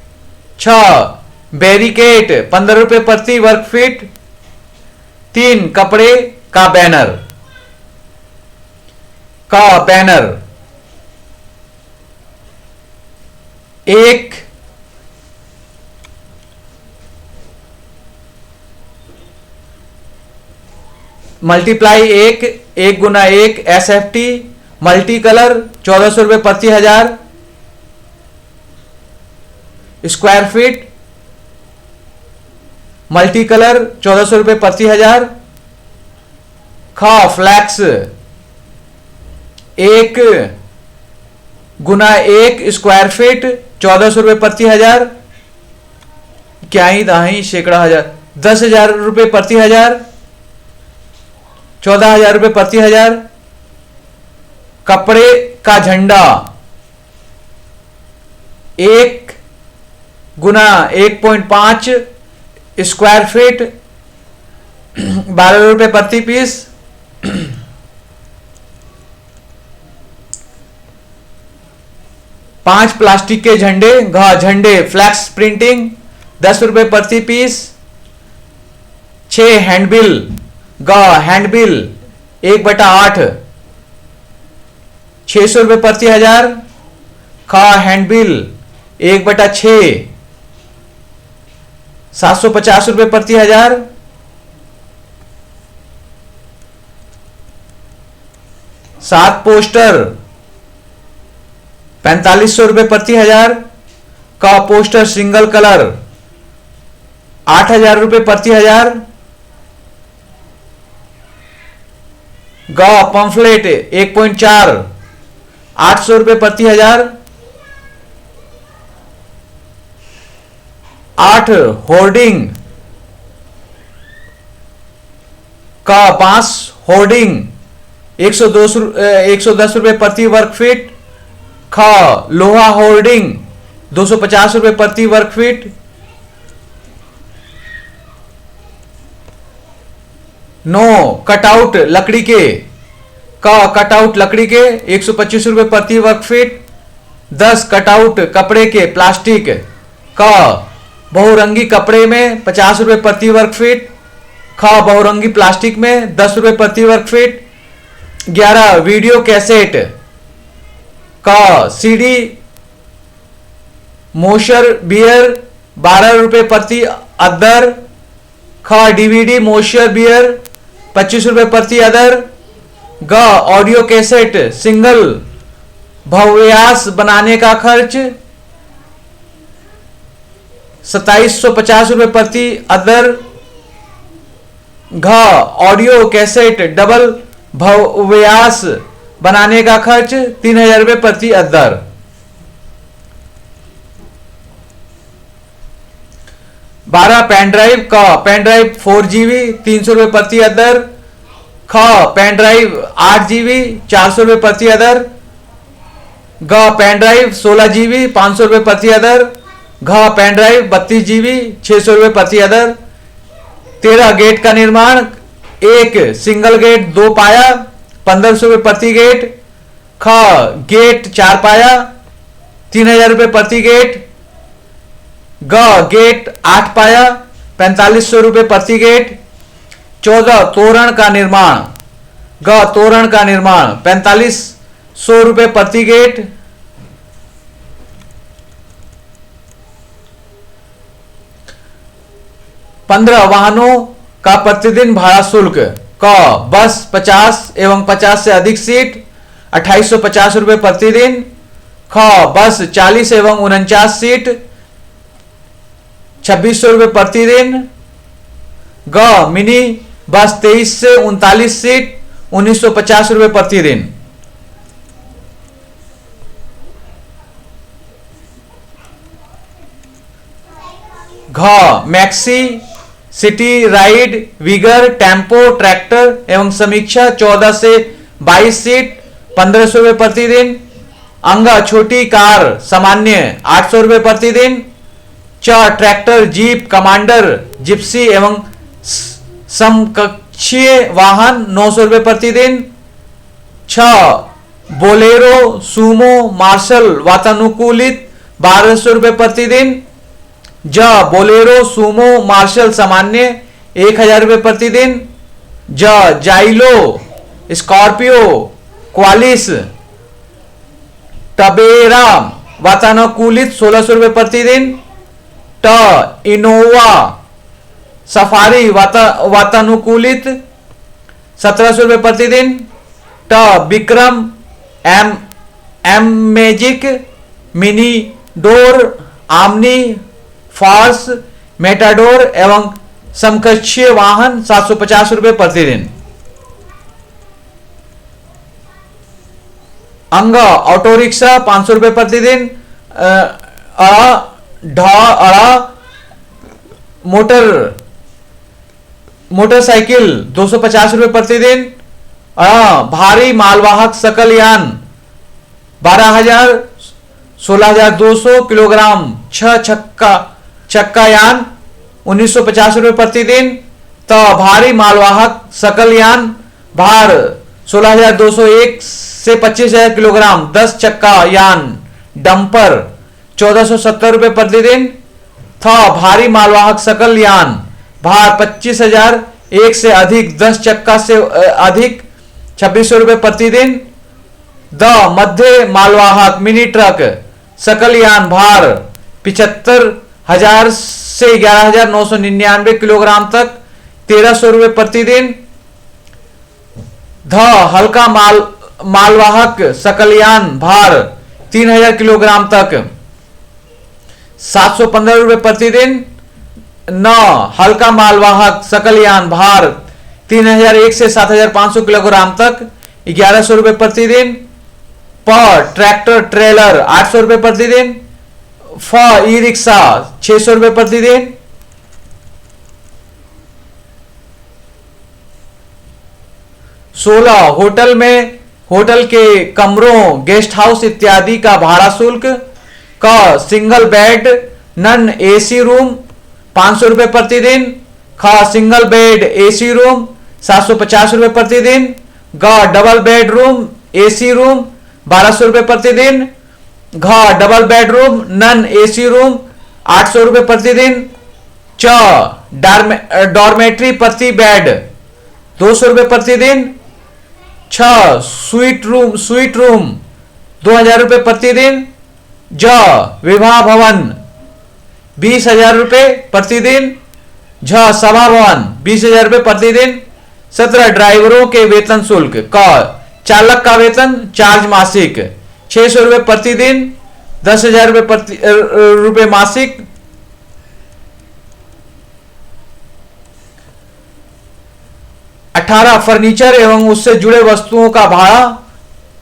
6. बैरिकेड 15 रुपए प्रति वर्ग फीट। 3. कपड़े का बैनर। का. बैनर 1 मल्टीप्लाई 1 गुना 1 SFT मल्टी कलर 1400 रुपए प्रति हजार। Square feet. मल्टी कलर 1400 रुपये प्रति हजार। ख फ्लैक्स 1 गुना 1 स्क्वायर फीट 1400 रुपये प्रति हजार। क्या ही दाही सैकड़ा हजार, 10,000 रुपये प्रति हजार, 14,000 रुपये प्रति हजार। कपड़े का झंडा 1 गुना 1.5 स्क्वायर फीट 12 रुपये प्रति पीस। 5 प्लास्टिक के झंडे, झंडे फ्लैक्स प्रिंटिंग 10 रुपये प्रति पीस। 6 हैंडबिल, हैंडबिल 1/8 600 रुपये प्रति हजार। ख हैंडबिल 1/6 750 रुपये प्रति हजार। 7 पोस्टर 4500 रुपये प्रति हजार। का पोस्टर सिंगल कलर 8,000 रुपये प्रति हजार। ग पंफलेट 1.4 800 रुपये प्रति हजार। 8 होर्डिंग का बांस होर्डिंग 110 रुपये प्रति वर्ग फीट। ख लोहा होर्डिंग 250 रुपये प्रति वर्ग फीट। 9 कटआउट लकड़ी के, कटआउट लकड़ी के 125 रुपये प्रति वर्ग फीट। 10 कटआउट कपड़े के प्लास्टिक का बहुरंगी कपड़े में 50 रुपये प्रति वर्ग फीट। ख बहुरंगी प्लास्टिक में 10 रुपये प्रति वर्ग फीट। 11 वीडियो कैसेट का सीडी मोशर बियर 12 रुपये प्रति अदर। ख डीवीडी मोशर बियर 25 रुपये प्रति अदर। ग ऑडियो कैसेट सिंगल भव्यास बनाने का खर्च 2750 रुपये प्रति अदर। घ ऑडियो कैसेट डबल भव्यास बनाने का खर्च 3,000 रुपये प्रति अदर। 12 पेन ड्राइव का पेन ड्राइव 4GB 300 रुपये प्रति अदर। ख पेन ड्राइव 8GB 400 रुपये प्रति अदर। ग पेन ड्राइव 16GB 500 रुपये प्रति अदर। घ पेन ड्राइव 32GB 600 रुपये प्रति अदर। 13 गेट का निर्माण, 1 सिंगल गेट 2 पाया 1500 रुपये प्रति गेट। ख गेट 4 पाया 3,000 रुपये प्रति गेट। ग गेट 8 पाया 4500 रुपये प्रति गेट। 14 तोरण का निर्माण, ग तोरण का निर्माण 4500 रुपये प्रति गेट। 15 वाहनों का प्रतिदिन भाड़ा शुल्क, क बस 50 एवं 50 से अधिक सीट 2850 रुपये प्रतिदिन। ख बस 40 एवं 49 सीट 2600 रुपये प्रतिदिन। ग मिनी बस 23 से 39 सीट 1950 रुपये प्रतिदिन। घ maxi city ride vigour tempo tractor एवं समीक्षा 14 से 22 सीट 1500 रुपये प्रतिदिन। अंगा छोटी कार सामान्य 800 रुपये प्रतिदिन। च ट्रैक्टर जीप कमांडर जिप्सी एवं समकक्षीय वाहन 900 रुपये प्रतिदिन। 6 बोलेरो सुमो मार्शल वातानुकूलित 1200 रुपये प्रतिदिन। ज बोलेरो सुमो मार्शल सामान्य 1000 रुपये प्रतिदिन। ज जाइलो स्कॉर्पियो क्वालिस टबेरा वातानुकूलित 1600 रुपये प्रतिदिन। ट इनोवा सफारी वातानुकूलित 1700 रुपये प्रतिदिन। ट विक्रम एम मैजिक मिनी डोर आमनी, फार्स, मेटाडोर एवं समकक्षीय वाहन 750 रुपये प्रतिदिन। अंग ऑटो रिक्शा 500 रुपये प्रतिदिन। मोटरसाइकिल 250 रुपये प्रतिदिन। भारी मालवाहक सकल यान 12,000 16,200 किलोग्राम 6 चक्का यान 1950 रुपये प्रतिदिन। तो भारी मालवाहक सकल यान भार 16,201 से 25,000 किलोग्राम 10 चक्का यान डंपर 1,470 रुपये प्रतिदिन। था भारी मालवाहक सकल यान भार 25,001 से अधिक 10 चक्का से अधिक 2,600 रुपये प्रतिदिन। द मध्य मालवाहक मिनी ट्रक सकल यान भार 75,000 से 11,999 किलोग्राम तक 1,300 रुपये प्रतिदिन। ध हल्का मालवाहक सकल यान भार 3,000 किलोग्राम तक 715 रुपये प्रतिदिन। न हल्का मालवाहक सकल यान भार 3,001 से 7,500 किलोग्राम तक 1,100 रुपये प्रतिदिन। प ट्रैक्टर ट्रेलर 800 रुपये प्रतिदिन। फ ई रिक्शा 600 रुपये प्रतिदिन। 16 होटल के कमरों, गेस्ट हाउस इत्यादि का भाड़ा शुल्क। क single bed none AC room 500 रुपये प्रतिदिन। ख सिंगल बेड एसी रूम 750 रुपये प्रतिदिन। ग डबल बेडरूम एसी रूम 1,200 रुपये प्रतिदिन। घ double bedroom none AC room 800 रुपये प्रतिदिन। च डॉर्मेट्री प्रति बेड 200 रुपये प्रतिदिन। 6 स्वीट रूम 2,000 रुपये प्रतिदिन। ज विवाह भवन 20,000 रुपये प्रतिदिन। झ सभा भवन 20,000 रुपये प्रतिदिन। 17 ड्राइवरों के वेतन शुल्क। क चालक का वेतन चार्ज मासिक 600 रुपये प्रतिदिन 10,000 रुपये मासिक। 18 फर्नीचर एवं उससे जुड़े वस्तुओं का भाड़ा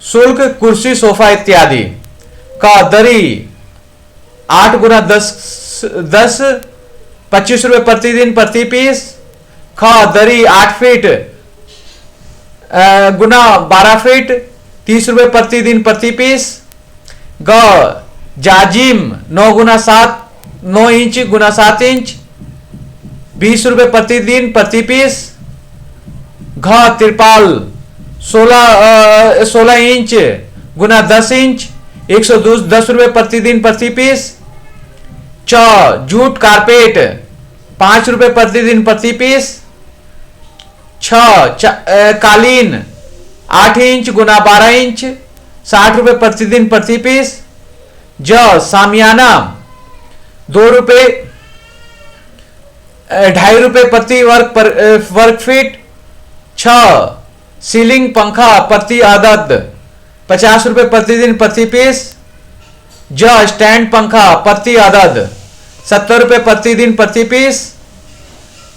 शुल्क, कुर्सी, सोफा इत्यादि। का दरी 8 गुना 10 25 रुपये प्रतिदिन प्रति पीस। ख दरी 8 फीट गुना 12 फीट 30 रुपये प्रतिदिन प्रति पीस। ग जाजिम 9 गुना 7 9 इंच गुना 7 इंच 20 रुपये प्रतिदिन प्रति पीस। घ तिरपाल 16 इंच गुना 10 इंच 110 रुपये प्रतिदिन प्रति पीस। च जूट कारपेट 5 रुपये प्रतिदिन प्रति पीस। छ कालीन 8 इंच गुना 12 इंच 60 रुपये प्रतिदिन प्रति पीस। ज सामियाना 2 रुपये 2.5 रुपये प्रति वर्ग फीट। छ सीलिंग पंखा प्रति अदद 50 रुपये प्रतिदिन प्रति पीस। ज स्टैंड पंखा प्रति अदद 70 रुपये प्रतिदिन प्रति पीस।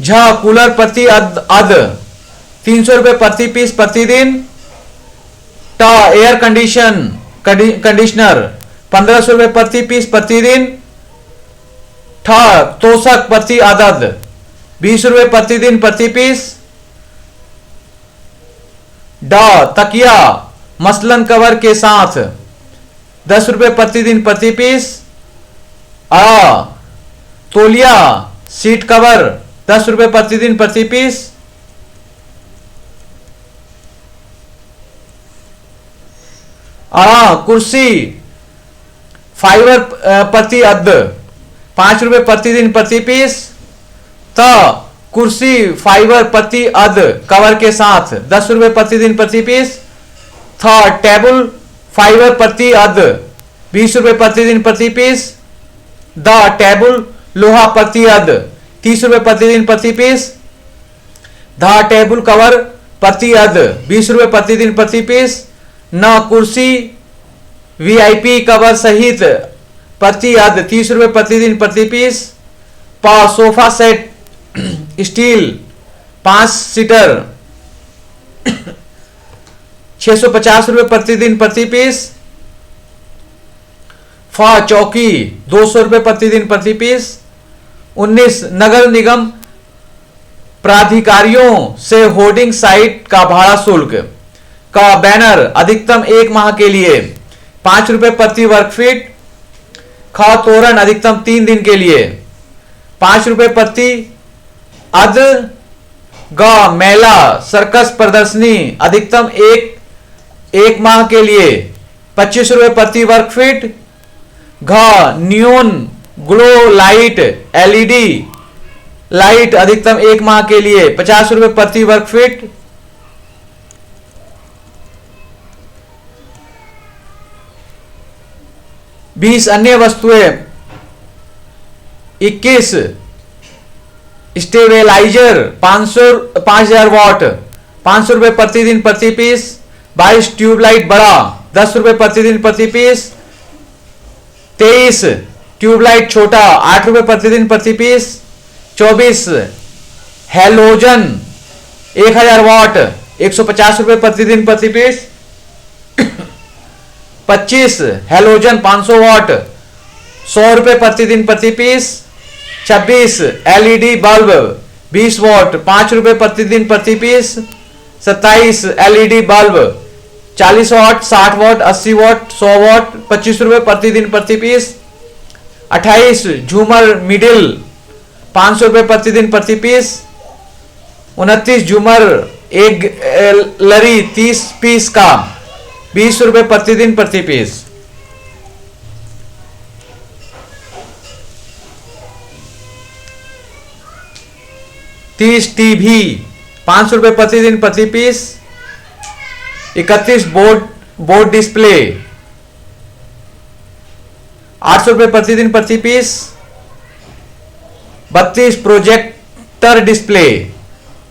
झ कूलर प्रति अद 300 रुपये प्रति पीस प्रतिदिन। ट एयर कंडीशनर 1,500 रुपये प्रति पीस प्रतिदिन। ठ तोशक प्रति अदद 20 रुपये प्रतिदिन प्रति पीस। ड तकिया मसलन कवर के साथ 10 रुपये प्रतिदिन प्रति पीस। अ तौलिया सीट कवर 10 रुपये प्रतिदिन प्रति पीस। कुर्सी फाइबर प्रति अद 5 रुपये प्रतिदिन प्रति पीस। त कुर्सी फाइबर प्रति अद कवर के साथ 10 रुपये प्रतिदिन प्रति पीस। थ टेबल फाइबर प्रति अद 20 रुपये प्रतिदिन प्रति पीस। द टेबल लोहा प्रति अद 30 रुपये प्रतिदिन प्रति पीस। ध टेबल कवर प्रति अद 20 रुपये प्रतिदिन प्रति पीस। न कुर्सी वीआईपी कवर सहित प्रति अद 30 रुपये प्रतिदिन प्रति piece. Sofa set steel 5 seater 650 रुपये प्रतिदिन प्रति पीस। चौकी 200 रुपये प्रतिदिन प्रति पीस। 19 नगर निगम प्राधिकारियों से होर्डिंग साइट का भाड़ा शुल्क का बैनर अधिकतम 1 माह के लिए 5 रुपये प्रति वर्ग फीट। तोरण अधिकतम 3 दिन के लिए 5 रुपये प्रति अद। मेला सर्कस प्रदर्शनी अधिकतम एक माह के लिए 25 रुपये प्रति वर्ग feet. Neon glow light LED light अधिकतम 1 माह के लिए 50 रुपये प्रति वर्ग फीट। 20 अन्य वस्तुएं 21 स्टेबलाइजर 5000 वाट 500 रुपये प्रतिदिन प्रति पीस। 22 ट्यूबलाइट बड़ा 10 रुपये प्रतिदिन प्रति पीस। 23 ट्यूबलाइट छोटा 8 रुपये प्रतिदिन प्रति पीस। 24 हेलोजन 1000 वाट 150 रुपये प्रतिदिन प्रति पीस। 25 हेलोजन 500 वाट 100 रुपये प्रतिदिन प्रति पीस। 26 एलईडी बल्ब 20 वाट 5 रुपये प्रतिदिन प्रति पीस। 27 एलईडी बल्ब 40 वाट 60 वाट 80 वाट 100 वाट 25 रुपये प्रतिदिन प्रति पीस। 28 झूमर मिडिल 500 रुपये प्रतिदिन प्रति पीस। 29 झूमर एक लरी 30 पीस का 20 रुपये प्रतिदिन प्रति पीस। 30 टीवी 500 रुपये प्रतिदिन प्रति पीस। 31 बोर्ड डिस्प्ले 800 रुपये प्रतिदिन प्रति पीस। 32 प्रोजेक्टर डिस्प्ले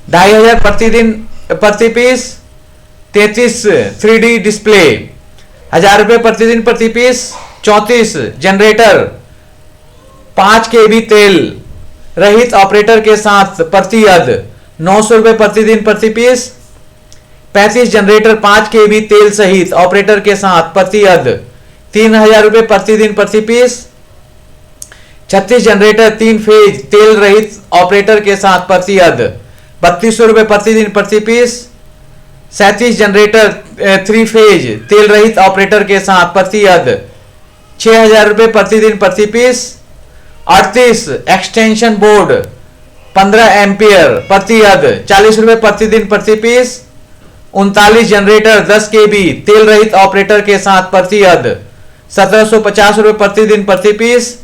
2500 प्रतिदिन प्रति पीस। 33 3D डिस्प्ले 1000 रुपये प्रतिदिन प्रति पीस। 34 जनरेटर 5 kV तेल रहित ऑपरेटर के साथ प्रति अद 900 रुपये प्रतिदिन प्रति पीस। 35 जनरेटर 5 kV तेल सहित ऑपरेटर के साथ प्रति अद 3000 रुपये प्रतिदिन प्रति पीस। 36 जनरेटर 3 फेज तेल रहित ऑपरेटर के साथ प्रति अद 3200 रुपये प्रतिदिन प्रति पीस। 37 जनरेटर 3 फेज तेल रहित ऑपरेटर के साथ प्रति अद 6000 रुपये प्रतिदिन प्रति पीस। 38 एक्सटेंशन बोर्ड 15 एम्पियर प्रति अद 40 रुपये प्रतिदिन प्रति पीस। 39 जनरेटर 10 kV तेल रहित ऑपरेटर के साथ प्रति अद 1750 रुपये प्रतिदिन प्रति पीस।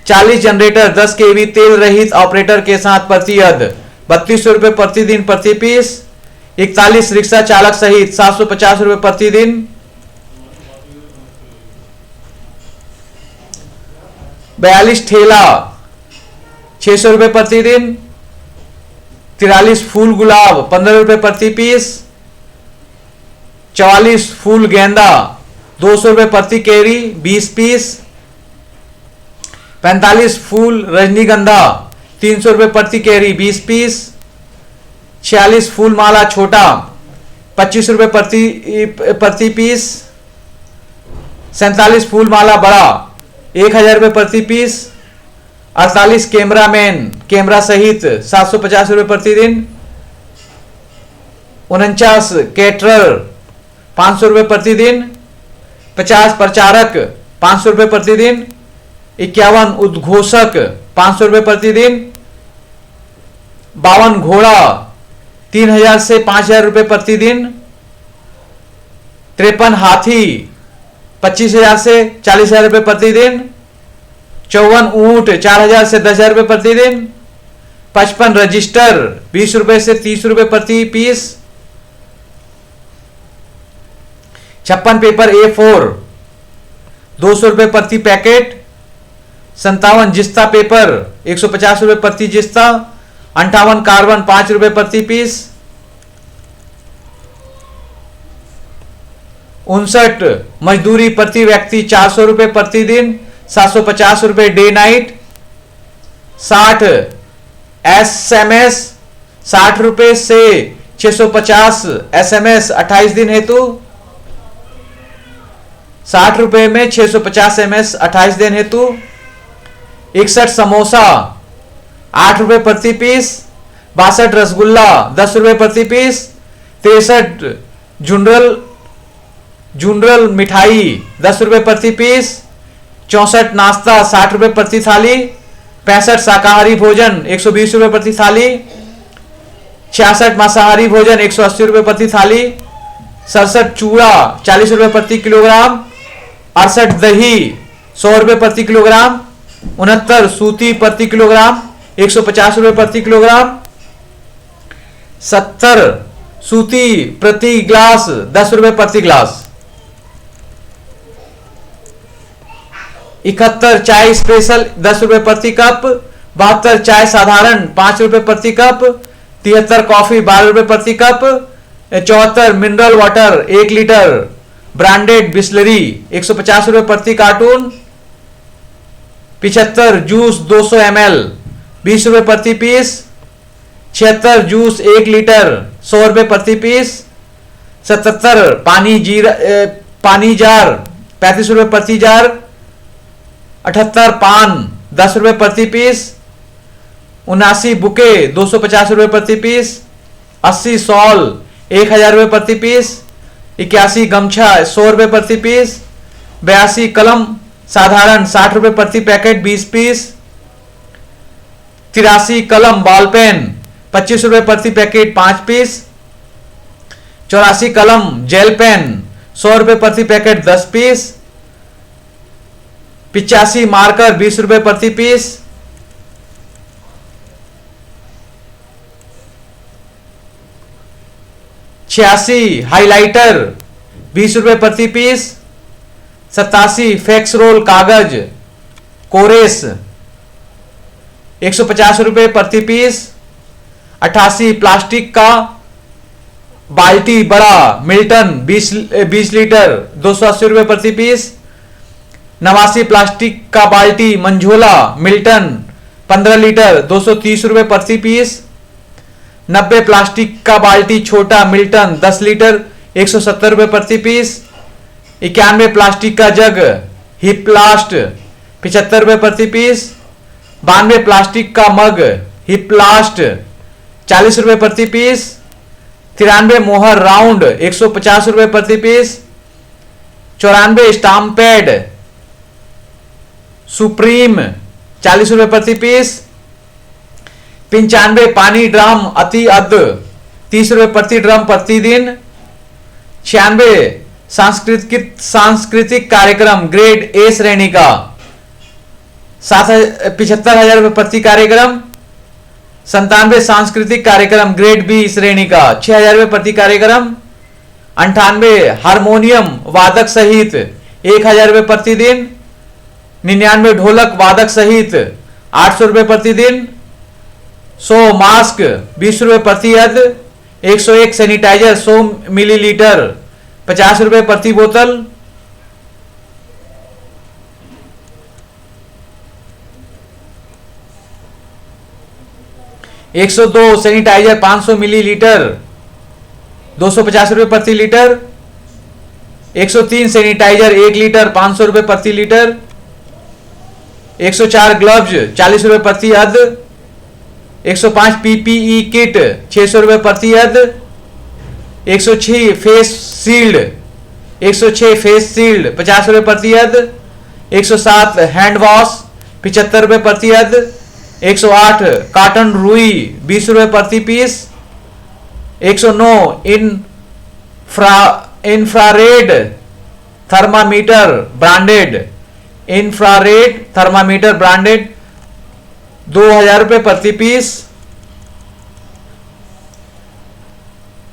40 जनरेटर 10 kV तेल रहित ऑपरेटर के साथ प्रति अद 3200 रुपये प्रतिदिन प्रति पीस। 41 रिक्शा चालक सहित 750 रुपये प्रतिदिन। 42 ठेला 600 रुपये प्रतिदिन। 43 फूल गुलाब 15 रुपये प्रति पीस। 44 फूल गेंदा 200 रुपये प्रति केरी 20 पीस। 45 फूल रजनीगंधा 300 रुपये प्रति केरी 20 पीस। 46 फूल माला छोटा 25 रुपये प्रति पीस। 47 फूल माला बड़ा 1000 रुपये प्रति पीस। 48 कैमरामैन कैमरा सहित 750 रुपये प्रतिदिन। 49 कैटरर 500 रुपये प्रतिदिन। 50 प्रचारक 500 रुपये प्रतिदिन। 51 उद्घोषक 500 रुपये प्रतिदिन। 52 घोड़ा 3000 से 5000 रुपये प्रतिदिन। 53 हाथी 25000 से 40000 रुपये प्रतिदिन। 54 ऊंट 4000 से 10000 रुपये प्रतिदिन। 55 रजिस्टर 20 रुपये से 30 रुपये प्रति पीस। 56 पेपर A4 200 रुपये प्रति पैकेट। 57 जिस्ता पेपर 150 रुपये प्रति जिस्ता। 58 कार्बन 5 रुपये प्रति पीस। 59 मजदूरी प्रति व्यक्ति 400 रुपये प्रतिदिन ₹750 डे नाइट। 60 SMS ₹60 से 650 SMS 28 दिन हेतु। ₹60 में 650 MS 28 दिन हेतु। 61 समोसा ₹8 प्रति पीस। 62 रसगुल्ला ₹10 प्रति पीस। 63 झुंडरल मिठाई ₹10 प्रति पीस। 64 नाश्ता ₹60 प्रति थाली। 65 शाकाहारी भोजन ₹120 प्रति थाली। 66 मांसाहारी भोजन ₹180 प्रति थाली। 67 चूड़ा ₹40 प्रति किलोग्राम। 68 दही ₹100 प्रति किलोग्राम। 69 सूती प्रति किलोग्राम ₹150 प्रति किलोग्राम। 70 सूती प्रति ग्लास ₹10 प्रति ग्लास। 71 चाय स्पेशल ₹10 प्रति कप। 72 चाय साधारण ₹5 प्रति कप। 73 कॉफी ₹12 प्रति cup. 74 mineral water 1 litre branded Bisleri ₹150 प्रति कार्टून। 75 जूस 200 ml ₹20 प्रति पीस। 76 जूस 1 लीटर ₹100 प्रति पीस। 77 पानी जार ₹35 प्रति जार। 78 पान ₹10 प्रति पीस। 79 बुके ₹250 प्रति पीस। 80 सॉल ₹1000 प्रति पीस। 81 गमछा ₹100 प्रति पीस। 82 कलम साधारण ₹60 प्रति पैकेट 20 पीस। 83 कलम बॉल पेन ₹25 प्रति पैकेट 5 पीस। 84 कलम जेल पेन ₹100 प्रति पैकेट 10 पीस। 85 मार्कर ₹20 प्रति पीस। 86 हाइलाइटर ₹20 प्रति पीस। 87 फैक्स रोल कागज कोरेस ₹150 प्रति पीस। 88 प्लास्टिक का बाल्टी बड़ा मिल्टन 20 लीटर ₹280 प्रति पीस। 89 प्लास्टिक का बाल्टी मंझोला मिल्टन 15 लीटर ₹230 प्रति पीस। 90 प्लास्टिक का बाल्टी छोटा मिल्टन 10 लीटर ₹170 प्रति पीस। 91 प्लास्टिक का जग हिप्लास्ट ₹75 प्रति पीस। 92 प्लास्टिक का मग हिप्लास्ट ₹40 प्रति पीस। 93 मोहर राउंड ₹150 प्रति पीस। 94 स्टाम्प पैड सुप्रीम ₹40 प्रति पीस। 95 पानी ड्रम अति अद ₹30 प्रति ड्रम प्रतिदिन। 96 सांस्कृतिक कार्यक्रम ग्रेड ए श्रेणी का 75,000 प्रति कार्यक्रम। 97 सांस्कृतिक कार्यक्रम ग्रेड बी श्रेणी का 6,000 प्रति कार्यक्रम। 98 हारमोनियम वादक सहित 1,000 प्रतिदिन। 99 ढोलक वादक सहित ₹800 प्रतिदिन। 100 मास्क ₹20 प्रति अद। 101 सैनिटाइजर 100 मिलीलीटर ₹50 प्रति बोतल। 102 सैनिटाइजर 500 मिलीलीटर ₹250 प्रति लीटर। 103 सैनिटाइजर 1 लीटर ₹500 प्रति लीटर। 104 ग्लव्स ₹40 प्रति अद। 105 पीपीई किट ₹600 प्रति अद। 106 फेस शील्ड ₹50 प्रति अद। 107 हैंड वॉश ₹75 प्रति अद। 108 कॉटन रुई ₹20 प्रति पीस। 109 इंफ्रारेड थर्मामीटर ब्रांडेड ₹2000 प्रति पीस।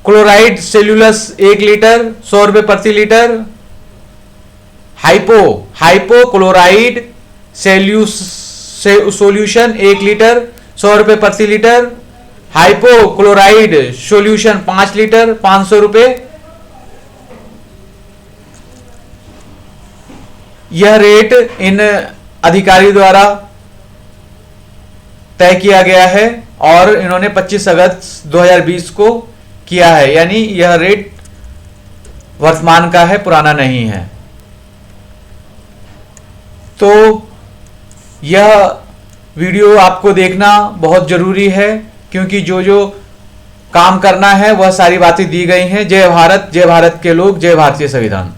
क्लोराइड सेल्यूलस 1 लीटर ₹100 प्रति litre. Hypo chloride solution 1 litre ₹100 प्रति litre. Hypo chloride solution 5 litre ₹500। यह रेट इन अधिकारी द्वारा तय किया गया है और इन्होंने 25 अगस्त 2020 को किया है, यानी यह रेट वर्तमान का है, पुराना नहीं है। तो यह वीडियो आपको देखना बहुत जरूरी है, क्योंकि जो जो काम करना है वह सारी बातें दी गई हैं। जय भारत के लोग, जय भारतीय संविधान।